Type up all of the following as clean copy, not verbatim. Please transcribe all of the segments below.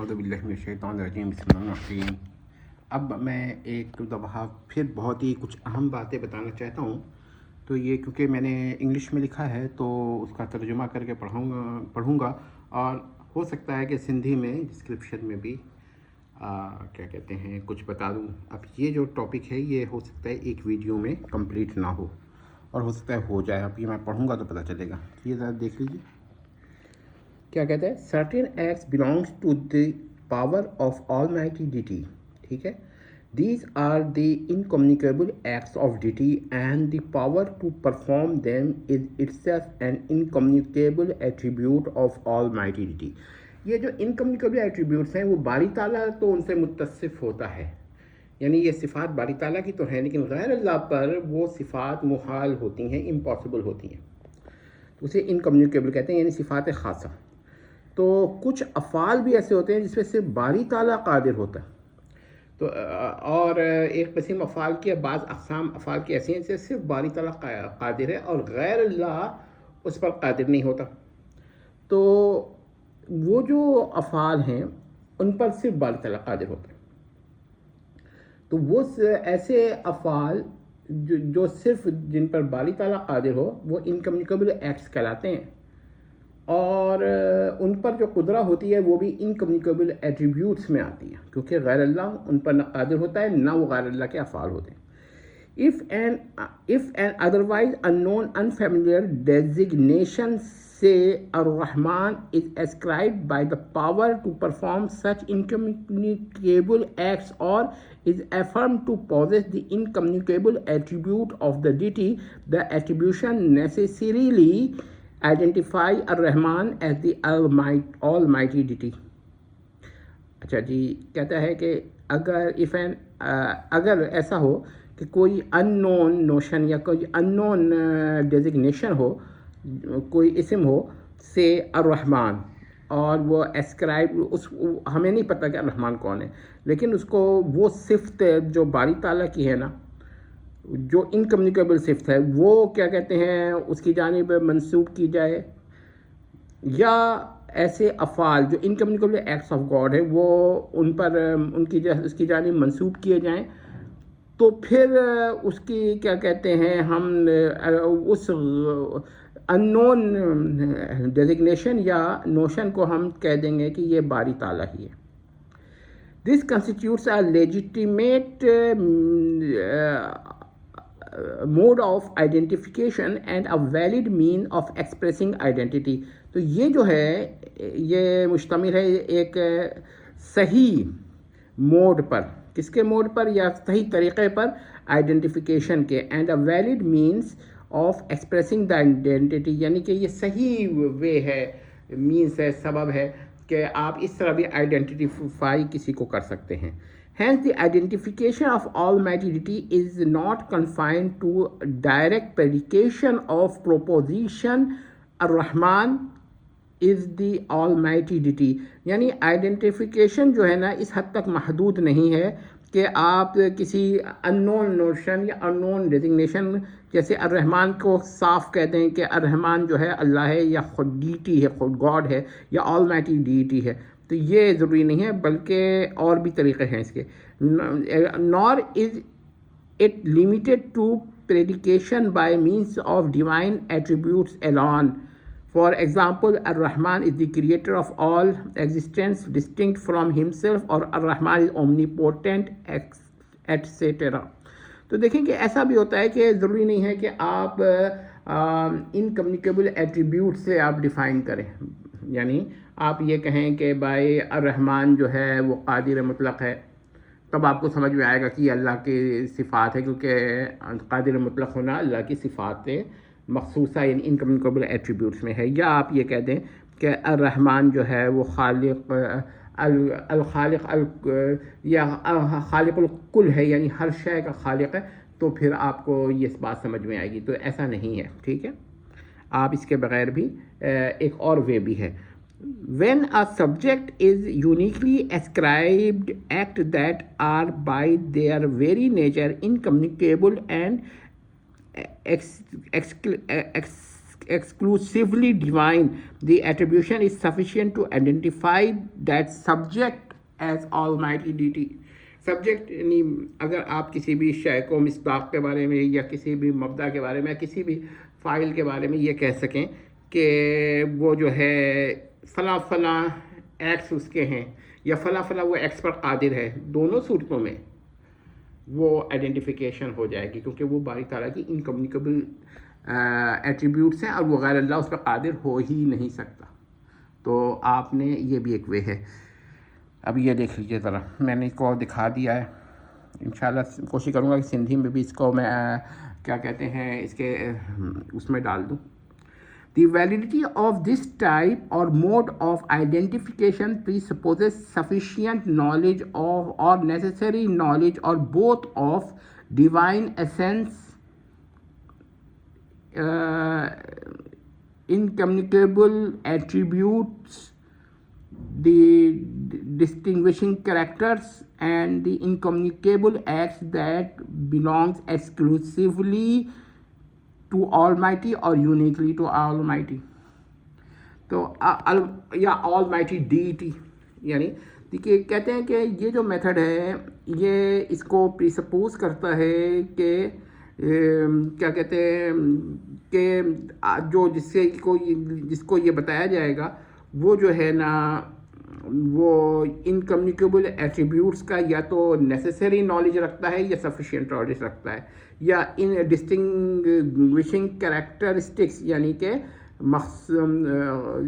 اعوذ باللہ من الشیطان الرجیم بسم اللہ الرحمن الرحیم۔ اب میں ایک دفعہ پھر بہت ہی کچھ اہم باتیں بتانا چاہتا ہوں، تو یہ کیونکہ میں نے انگلش میں لکھا ہے تو اس کا ترجمہ کر کے پڑھوں گا اور ہو سکتا ہے کہ سندھی میں ڈسکرپشن میں بھی کیا کہتے ہیں کچھ بتا دوں۔ اب یہ جو ٹاپک ہے یہ ہو سکتا ہے ایک ویڈیو میں کمپلیٹ نہ ہو اور ہو سکتا ہے ہو جائے، اب یہ میں پڑھوں گا تو پتہ چلے گا۔ یہ ذرا دیکھ لیجیے کیا کہتا ہے۔ certain acts belongs to the power of almighty deity، ٹھیک ہے۔ these are the incommunicable acts of deity and the power to perform them is itself an incommunicable attribute of almighty deity۔ یہ جو incommunicable attributes ہیں وہ باری تعالیٰ تو ان سے متصف ہوتا ہے، یعنی یہ صفات باری تعالیٰ کی تو ہیں، لیکن غیر اللہ پر وہ صفات محال ہوتی ہیں، امپاسبل ہوتی ہیں، تو اسے انکمیونیکیبل کہتے ہیں، یعنی صفات خاصہ۔ تو کچھ افعال بھی ایسے ہوتے ہیں جس میں سے باری تعالیٰ قادر ہوتا ہے، تو اور ایک قسم افعال کی بعض اقسام افعال کی ایسی ہیں جس سے صرف باری تعالیٰ قادر ہے اور غیر اللہ اس پر قادر نہیں ہوتا۔ تو وہ جو افعال ہیں ان پر صرف باری تعالیٰ قادر ہوتا ہے، تو وہ ایسے افعال جو صرف جن پر باری تعالیٰ قادر ہو وہ انکمیونیکیبل ایکٹس کہلاتے ہیں، اور ان پر جو قدرت ہوتی ہے وہ بھی انکمیونیکیبل ایٹریبیوٹس میں آتی ہے، کیونکہ غیر اللہ ان پر نہ قادر ہوتا ہے نہ وہ غیر اللہ کے افعال ہوتے ہیں۔ If an otherwise unknown unfamiliar designation say Ar-Rahman is ascribed by the power to perform such incommunicable acts or is affirmed to possess the incommunicable attribute of the deity, the attribution necessarily identify Ar-Rahman as the almighty deity۔ اچھا جی، کہتا ہے کہ اگر ایسا ہو کہ کوئی ان نون notion یا کوئی ان نون ڈیزگنیشن ہو، کوئی اسم ہو سے الرحمن، اور وہ اسکرائب ہمیں نہیں پتہ کہ الرحمن کون ہے، لیکن اس کو وہ صفت جو باری تعالیٰ کی ہے نا، جو انکمیونیکیبل صفت ہے، وہ کیا کہتے ہیں اس کی جانب منسوب کی جائے، یا ایسے افعال جو انکمیونیکیبل ایکٹس آف گاڈ ہیں وہ ان پر اس کی جانب منسوب کیے جائیں، تو پھر اس کی کیا کہتے ہیں ہم اس ان نون ڈیزگنیشن یا نوشن کو ہم کہہ دیں گے کہ یہ باری تعالیٰ ہی ہے۔ This constitutes a legitimate mode of identification and a valid mean of expressing identity۔ تو یہ جو ہے یہ مشتمل ہے ایک صحیح موڈ پر، کس کے موڈ پر؟ یا صحیح طریقے پر آئیڈینٹیفیکیشن کے، and a valid means of expressing the identity, یعنی کہ یہ صحیح وے ہے، مینس ہے، سبب ہے کہ آپ اس طرح بھی آئیڈینٹیفائی کسی کو کر سکتے ہیں۔ Hence the identification of almighty deity is not confined to direct predication of proposition Ar-Rahman is the almighty deity، یعنی آئیڈینٹیفیکیشن جو ہے نا اس حد تک محدود نہیں ہے کہ آپ کسی ان نون نوشن یا ان نون ڈیزگنیشن جیسے الرحمن کو صاف کہہ دیں کہ الرحمن جو ہے اللہ ہے یا خود ڈیٹی ہے، خود گاڈ ہے، یا almighty ڈیٹی ہے، تو یہ ضروری نہیں ہے، بلکہ اور بھی طریقے ہیں اس کے۔ nor is it limited to predication by means of divine attributes alone۔ For example, Ar-Rahman is the creator of all existence distinct from himself، اور Ar-Rahman is omnipotent etc۔ تو دیکھیں کہ ایسا بھی ہوتا ہے کہ ضروری نہیں ہے کہ آپ انکمیونیکیبل ایٹریبیوٹ سے آپ ڈیفائن کریں، یعنی آپ یہ کہیں کہ بھائی الرحمن جو ہے وہ قادر مطلق ہے، تب آپ کو سمجھ میں آئے گا کہ یہ اللہ کی صفات ہے، کیونکہ قادر مطلق ہونا اللہ کی صفات مخصوصہ یعنی انکمیونیکیبل ایٹریبیوٹس میں ہے۔ یا آپ یہ کہہ دیں کہ الرحمن جو ہے وہ خالق الخالق یا خالق الکل ہے، یعنی ہر شے کا خالق ہے، تو پھر آپ کو یہ بات سمجھ میں آئے گی۔ تو ایسا نہیں ہے، ٹھیک ہے، آپ اس کے بغیر بھی ایک اور وے بھی ہے۔ When a subject is uniquely ascribed acts that are by their very nature incommunicable and exclusively divine, the attribution is sufficient to identify that subject as Almighty deity. Subject یعنی اگر آپ کسی بھی شے کو مصداق کے بارے میں یا کسی بھی مبدا کے بارے میں یا کسی بھی فاعل کے بارے میں یہ کہہ سکیں کہ وہ جو ہے فلاں فلاں ایکٹس اس کے ہیں یا فلاں فلاں وہ ایکٹس پر قادر ہے، دونوں صورتوں میں وہ آئیڈینٹیفیکیشن ہو جائے گی، کیونکہ وہ باری تعالیٰ کی انکمیونیکیبل ایٹریبیوٹس ہیں اور وہ غیر اللہ اس پہ قادر ہو ہی نہیں سکتا. تو آپ نے یہ بھی ایک وے ہے. اب یہ دیکھ لیجیے ذرا، میں نے اس کو دکھا دیا ہے. انشاءاللہ کوشش کروں گا کہ سندھی میں بھی اس کو میں کیا کہتے ہیں اس کے اس میں ڈال دوں. The validity of this type or mode of identification presupposes sufficient knowledge of or necessary knowledge or both of divine essence, incommunicable attributes, the distinguishing characters, and the incommunicable acts that belongs exclusively to Almighty or uniquely to Almighty. تو یا Almighty deity، یعنی دیکھیے کہتے ہیں کہ یہ جو method ہے یہ اس کو پریسپوز کرتا ہے کہ کیا کہتے ہیں کہ جو جس کو یہ بتایا جائے گا وہ جو ہے نا وہ انکمیونیکیبل ایٹریبیوٹس کا یا تو نیسیسری نالج رکھتا ہے یا سفیشینٹ نالج رکھتا ہے، یا ان ڈسٹنگوشنگ کریکٹرسٹکس یعنی کہ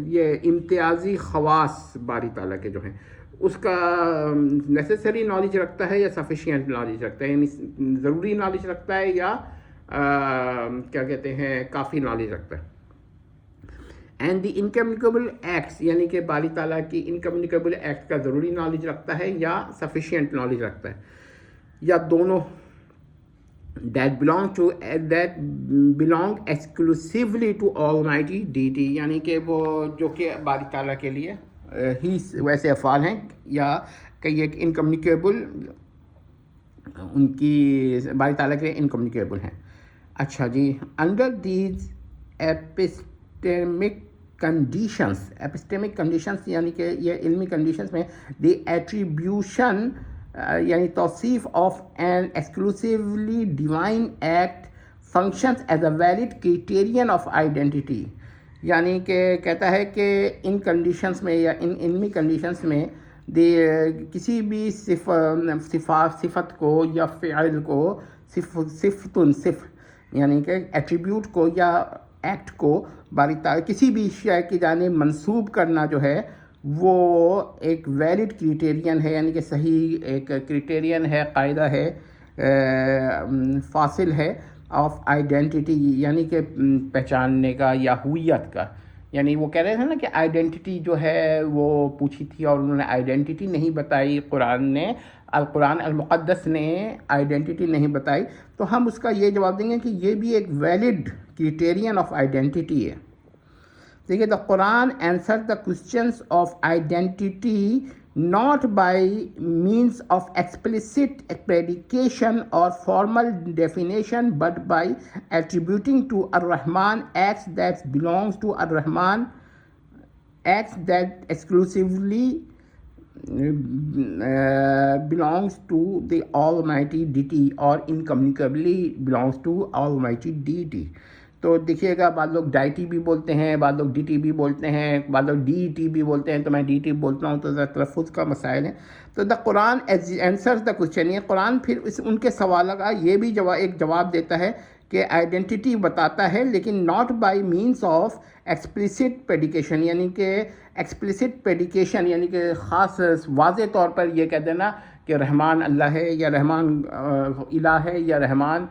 یہ امتیازی خواص باری تعالیٰ کے جو ہیں اس کا نیسیسری نالج رکھتا ہے یا سفیشینٹ نالج رکھتا ہے، یعنی ضروری نالج رکھتا ہے یا کیا کہتے ہیں کافی نالج رکھتا ہے. اینڈ دی انکمیونیکیبل ایکٹس یعنی کہ باری تعالیٰ کی انکمیونیکیبل ایکٹ کا ضروری نالج رکھتا ہے یا سفیشینٹ نالج رکھتا ہے یا دونوں. that belong exclusively to Almighty deity، یعنی کہ وہ جو کہ باری تعالیٰ کے لیے ہی ویسے افعال ہیں یا کہ ایک انکمیونیکیبل ان کی باری تعالیٰ کے لیے انکمیونیکیبل ہیں. اچھا جی، انڈر دیز ایپسٹیمک کنڈیشنز یعنی کہ یہ علمی کنڈیشنز میں دی ایٹریبیوشن یعنی توصیف of an exclusively divine act functions as a valid criterion of identity, یعنی کہ کہتا ہے کہ ان کنڈیشنز میں یا ان علمی کنڈیشنز میں کسی بھی صفت کو یا فعل کو صف یعنی کہ ایٹریبیوٹ کو یا ایکٹ کو باری تعالیٰ کسی بھی شے کی جانب منسوب کرنا جو ہے وہ ایک ویلڈ کرائٹیرین ہے، یعنی کہ صحیح ایک کرائٹیرین ہے، قاعدہ ہے، فاصل ہے آف آئیڈینٹی یعنی کہ پہچاننے کا یا ہویت کا. یعنی وہ کہہ رہے تھے نا کہ آئیڈینٹی جو ہے وہ پوچھی تھی اور انہوں نے آئیڈینٹی نہیں بتائی، القرآن المقدس نے آئیڈینٹی نہیں بتائی. تو ہم اس کا یہ جواب دیں گے کہ یہ بھی ایک ویلڈ کرائٹیرین آف آئیڈینٹی ہے. دیکھیے the Quran answers the questions of identity not by means of explicit predication or formal definition but by attributing to Ar-Rahman acts that belongs to Ar-Rahman, acts that exclusively belongs to the Almighty deity or incommunicably belongs to Almighty deity. تو دیکھیے گا بعض لوگ deity بھی بولتے ہیں، بعض لوگ D T بھی بولتے ہیں، بعض لوگ ڈی ٹی بھی بولتے ہیں، تو میں ڈی ٹی بولتا ہوں تو ذرا تلفظ کا مسائل ہے. تو دا قرآن آنسرز دا کوشچن، یہ قرآن پھر ان کے سوالوں کا یہ بھی ایک جواب دیتا ہے کہ آئیڈینٹی بتاتا ہے لیکن not by means of explicit predication, یعنی کہ ایکسپلیسٹ پریڈیکیشن یعنی کہ خاص واضح طور پر یہ کہہ دینا کہ رحمان اللہ ہے یا رحمان الہ ہے یا رحمان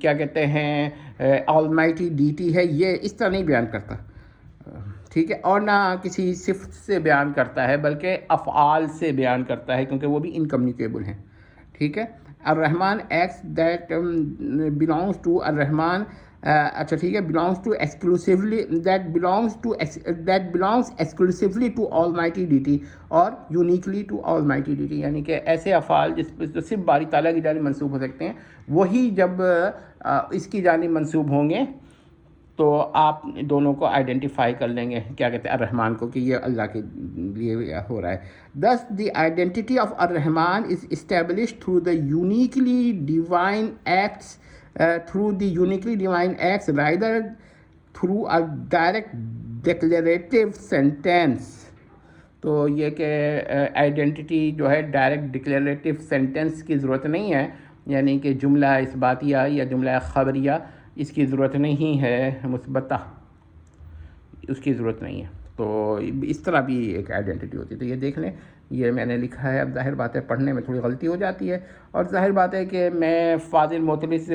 کیا کہتے ہیں آلمائٹی ڈیٹی ہے، یہ اس طرح نہیں بیان کرتا، ٹھیک ہے، اور نہ کسی صفت سے بیان کرتا ہے بلکہ افعال سے بیان کرتا ہے کیونکہ وہ بھی انکمیونیکیبل ہیں، ٹھیک ہے. الرحمن ایکس دیٹ بلانگس ٹو الرحمن، اچھا ٹھیک ہے، belongs to exclusively that belongs exclusively to almighty deity اور یونیکلی ٹو آلمائٹی ڈیٹی، یعنی کہ ایسے افعال جو صرف باری تعالیٰ کی جانب منسوب ہو سکتے ہیں وہی جب اس کی جانب منسوب ہوں گے تو آپ دونوں کو آئیڈینٹیفائی کر لیں گے کیا کہتے ہیں الرحمن کو کہ یہ اللہ کے لیے ہو رہا ہے. Thus the identity of الرحمن is established through the uniquely divine acts rather through a direct declarative sentence. تو یہ کہ آئیڈینٹی جو ہے ڈائریکٹ ڈکلیریٹو سینٹنس کی ضرورت نہیں ہے، یعنی کہ جملہ اثباتیہ یا جملہ خبریہ اس کی ضرورت نہیں ہے، مثبتہ اس کی ضرورت نہیں ہے. تو اس طرح بھی ایک آئیڈینٹی ہوتی ہے. تو یہ دیکھ لیں، یہ میں نے لکھا ہے. اب ظاہر بات ہے پڑھنے میں تھوڑی غلطی ہو جاتی ہے، اور ظاہر بات ہے کہ میں فاضل معتلث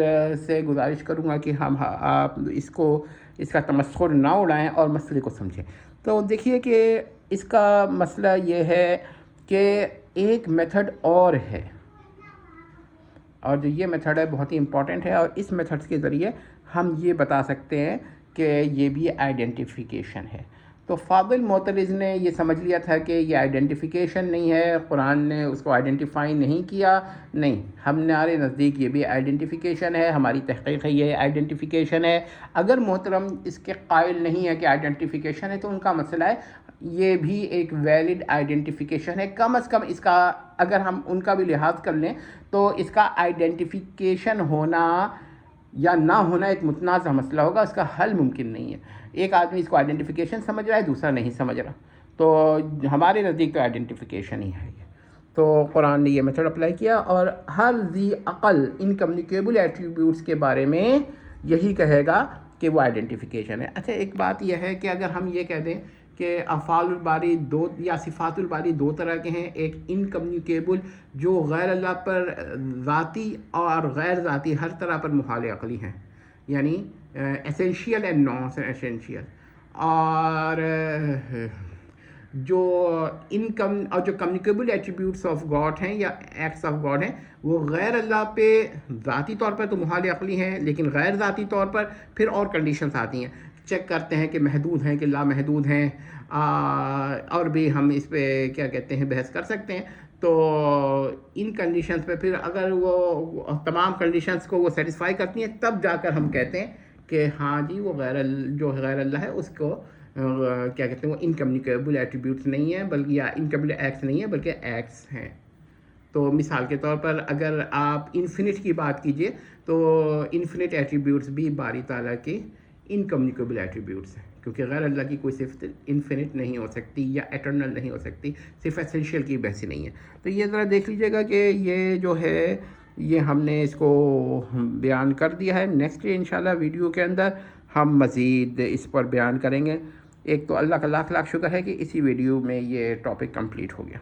سے گزارش کروں گا کہ آپ اس کا تمسخر نہ اڑائیں اور مسئلے کو سمجھیں. تو دیکھیے کہ اس کا مسئلہ یہ ہے کہ ایک میتھڈ اور ہے، اور جو یہ میتھڈ ہے بہت ہی امپورٹنٹ ہے، اور اس میتھڈ کے ذریعے ہم یہ بتا سکتے ہیں کہ یہ بھی آئیڈینٹیفیکیشن ہے. تو فاضل معتلض نے یہ سمجھ لیا تھا کہ یہ آئیڈینٹیفیکیشن نہیں ہے، قرآن نے اس کو آئیڈینٹیفائی نہیں کیا. نہیں، ہمارے نزدیک یہ بھی آئیڈینٹیفیکیشن ہے، ہماری تحقیق ہے یہ آئیڈینٹیفیکیشن ہے. اگر محترم اس کے قائل نہیں ہے کہ آئیڈینٹیفیکیشن ہے تو ان کا مسئلہ ہے، یہ بھی ایک ویلڈ آئیڈینٹیفیکیشن ہے. کم از کم اس کا اگر ہم ان کا بھی لحاظ کر لیں تو اس کا آئیڈینٹیفیکیشن ہونا یا نہ ہونا ایک متنازع مسئلہ ہوگا، اس کا حل ممکن نہیں ہے. ایک آدمی اس کو آئیڈینٹیفیکیشن سمجھ رہا ہے، دوسرا نہیں سمجھ رہا. تو ہمارے نزدیک تو آئیڈینٹیفیکیشن ہی ہے یہ. تو قرآن نے یہ میتھڈ اپلائی کیا، اور ہر ذی عقل انکمیونیکیبل ایٹریبیوٹس کے بارے میں یہی کہے گا کہ وہ آئیڈینٹیفیکیشن ہے. اچھا، ایک بات یہ ہے کہ اگر ہم یہ کہہ دیں کہ افعال الباری دو یا صفات الباری دو طرح کے ہیں، ایک انکمیونیکیبل جو غیر اللہ پر ذاتی اور غیر ذاتی ہر طرح پر محال عقلی ہیں، یعنی ایسینشیل اینڈ نان ایسینشیل، اور جو کمیونیکیبل ایٹریبیوٹس آف گاڈ ہیں یا ایکٹس آف گاڈ ہیں، وہ غیر اللہ پہ ذاتی طور پر تو محال عقلی ہیں، لیکن غیر ذاتی طور پر پھر اور کنڈیشنز آتی ہیں. چیک کرتے ہیں کہ محدود ہیں کہ لامحدود ہیں، اور بھی ہم اس پہ کیا کہتے ہیں بحث کر سکتے ہیں. تو ان کنڈیشنز پہ پھر اگر وہ تمام کنڈیشنز کو وہ سیٹسفائی کرتی ہیں، تب جا کر ہم کہتے ہیں کہ ہاں جی وہ جو غیر اللہ ہے اس کو کیا کہتے ہیں وہ انکمیونیکیبل ایٹریبیوٹس نہیں ہیں، بلکہ یا انکمیونیکیبل ایکٹس نہیں ہیں بلکہ ایکٹس ہیں. تو مثال کے طور پر اگر آپ انفینٹ کی بات کیجئے تو انفینٹ ایٹریبیوٹس بھی باری تعالیٰ کے انکمیونیکیبل ایٹریبیوٹس ہیں، کیونکہ غیر اللہ کی کوئی صفت انفینٹ نہیں ہو سکتی یا ایٹرنل نہیں ہو سکتی، صرف ایسینشیل کی بحث نہیں ہے. تو یہ ذرا دیکھ لیجیے گا کہ یہ جو ہے یہ ہم نے اس کو بیان کر دیا ہے. نیکسٹ انشاءاللہ ویڈیو کے اندر ہم مزید اس پر بیان کریں گے. ایک تو اللہ کا لاکھ لاکھ شکر ہے کہ اسی ویڈیو میں یہ ٹاپک کمپلیٹ ہو گیا.